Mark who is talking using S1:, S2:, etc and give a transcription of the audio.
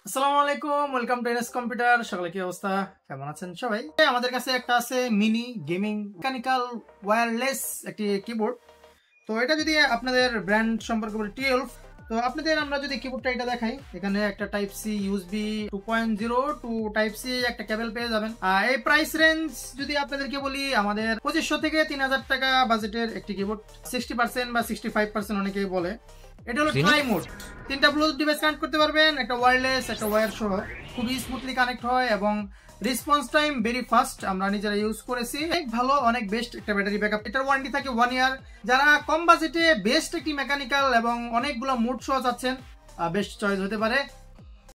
S1: আসসালামু আলাইকুম, welcome to NS computer. সকালে কি অবস্থা, কেমন আছেন সবাই? আমাদের কাছে একটা আছে মিনি গেমিং মেকানিক্যাল ওয়্যারলেস একটি কিবোর্ড। তো এটা যদি আপনাদের ব্র্যান্ড সম্পর্কে বলি 12, তো আপনাদের আমরা যদি কিবোর্ডটা এটা দেখাই, এখানে একটা type C USB 2.0 to type C একটা কেবল পেয়ে যাবেন। এই প্রাইস রেঞ্জ যদি আপনাদেরকে বলি, আমাদের 2500 থেকে 3000 টাকা বাজেটের একটি কিবোর্ড। 60% বা 65% অনেকেই বলে। এটা হলো ট্রাই মোড, তিনটা ব্লুটুথ ডিভাইস কানেক্ট করতে পারবেন, একটা ওয়্যারলেস একটা ওয়্যার সহ, খুবই স্মুথলি কানেক্ট হয় এবং রেসপন্স টাইম ভেরি ফাস্ট। আমরা নিজেরা ইউজ করেছি, অনেক ভালো, অনেক বেস্ট একটা ব্যাটারি ব্যাকআপ। এটার ওয়ারেন্টি থাকে 1 ইয়ার। যারা কম বাজেটে বেস্ট একটি মেকানিক্যাল এবং অনেকগুলো মোড সহ যাচ্ছেন, বেস্ট চয়েস হতে পারে